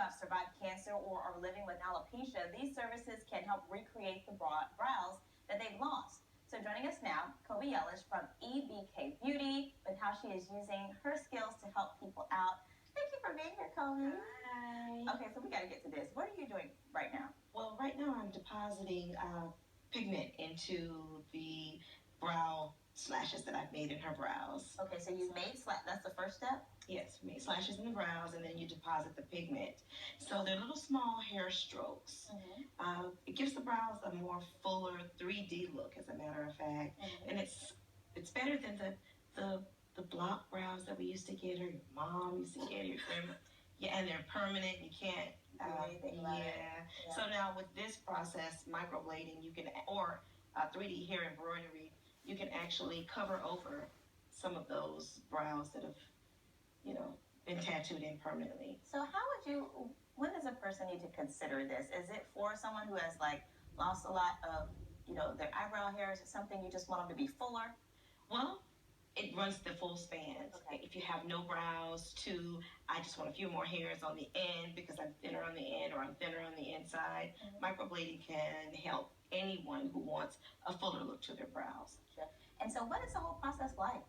have survived cancer or are living with alopecia, these services can help recreate the brows that they've lost. So joining us now, Kobe Ellis from EBK Beauty, with how she is using her skills to help people out. Thank you for being here, Kobe. Hi. Okay, so we got to get to this. What are you doing right now? Well, right now I'm depositing pigment into the brow slashes that I've made in her brows. Okay, so you made that's the first step? Yes, made slashes in the brows, and then you deposit the pigment. So they're little small hair strokes. It gives the brows a more fuller 3D look, as a matter of fact, and it's better than the block brows that we used to get, or your mom used to get, your grandma. Yeah, and they're permanent. You can't do anything about it. Yeah. So now with this process, microblading, you can, or 3D hair embroidery, you can actually cover over some of those brows that have, been tattooed in permanently. So when does a person need to consider this? Is it for someone who has lost a lot of, their eyebrow hairs? Is it something you just want them to be fuller? Well, it runs the full span. Okay. If you have no brows, I just want a few more hairs on the end because I'm thinner on the end or I'm thinner on the inside, microblading can help anyone who wants a fuller look to their brows. Sure. And so what is the whole process like?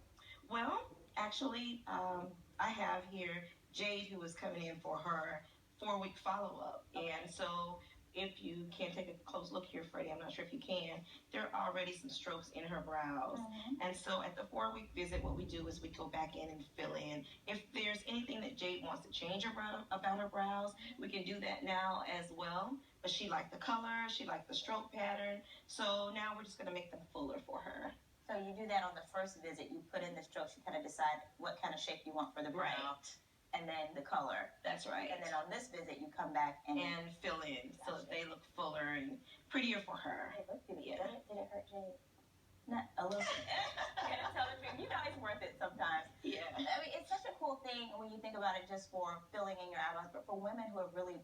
Well, actually, I have here Jade, who is coming in for her 4-week follow-up. Okay. And so if you can take a close look here, Freddie, I'm not sure if you can, there are already some strokes in her brows. And so at the 4-week visit, what we do is we go back in and fill in. If there's anything that Jade wants to change about her brows, we can do that now as well. But she liked the color, she liked the stroke pattern. So now we're just going to make them fuller for her. So you do that on the first visit. You put in the strokes. You kind of decide what kind of shape you want for the brow. Right. And then the color. That's right. And then on this visit, you come back and fill in so that they look fuller and prettier for her. Hey, look at it. Yeah. Did it hurt Jade? Not a little bit. Gotta tell the truth. It's worth it sometimes. Yeah. I mean, it's such a cool thing when you think about it just for filling in your eyebrows, but for women who have really,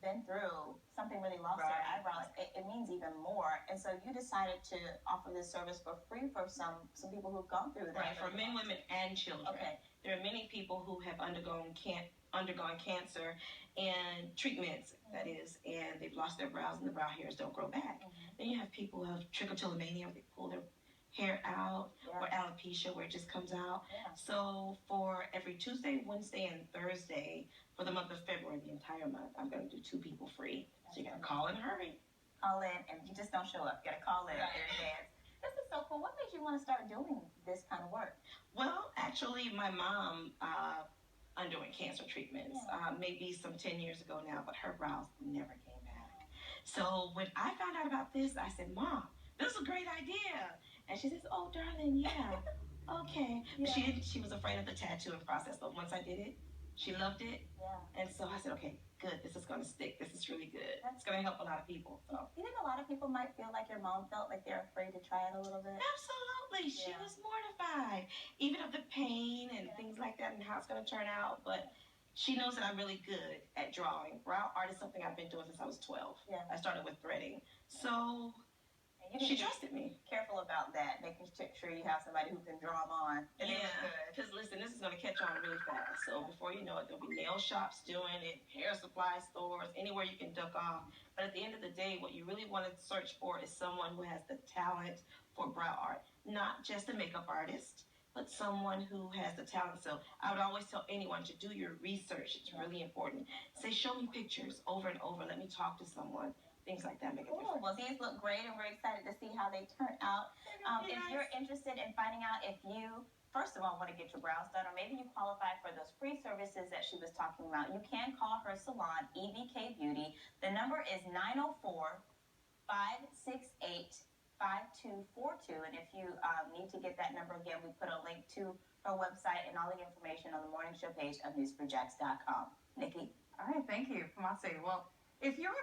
been through something, really lost their eyebrows, it means even more. And so you decided to offer this service for free for some people who've gone through that. Right, for men, women, and children. Okay. There are many people who have undergone cancer and treatments, that is, and they've lost their brows and the brow hairs don't grow back. Then you have people who have trichotillomania, where they pull their hair out, or alopecia, where it just comes out. So for every Tuesday, Wednesday, and Thursday for the month of February, the entire month, I'm going to do 2 people free. So you got to call in, hurry. Call in, and you just don't show up. You got to call in in advance. This is so cool. What made you want to start doing this kind of work? Well, actually, my mom underwent cancer treatments, maybe some 10 years ago now, but her brows never came back. So when I found out about this, I said, Mom, this is a great idea. And she says, oh, darling, yeah, okay. But she was afraid of the tattooing process, but once I did it, she loved it. And so I said, okay, good, this is going to stick. This is really good. It's going to help a lot of people. So. You think a lot of people might feel like your mom felt like they're afraid to try it a little bit? Absolutely. She was mortified, even of the pain and things like that and how it's going to turn out. But she knows that I'm really good at drawing. Brow art is something I've been doing since I was 12. I started with threading. So she trusted me. Careful about that, making sure you have somebody who can draw them on. Because listen, this is going to catch on really fast. So before you know it, there'll be nail shops doing it, hair supply stores, anywhere you can duck off. But at the end of the day, what you really want to search for is someone who has the talent for brow art. Not just a makeup artist, but someone who has the talent. So I would always tell anyone to do your research. It's really important. Say, show me pictures over and over. Let me talk to someone. Things like that make a difference. Well, these look great, and we're excited to see how they turn out. If you're interested in finding out if you, first of all, want to get your brows done, or maybe you qualify for those free services that she was talking about, you can call her salon, EBK Beauty. The number is 904-568-5242. And if you need to get that number again, we put a link to her website and all the information on the morning show page of news4jax.com. Nikki? All right, thank you, Kamasi. Well, if you're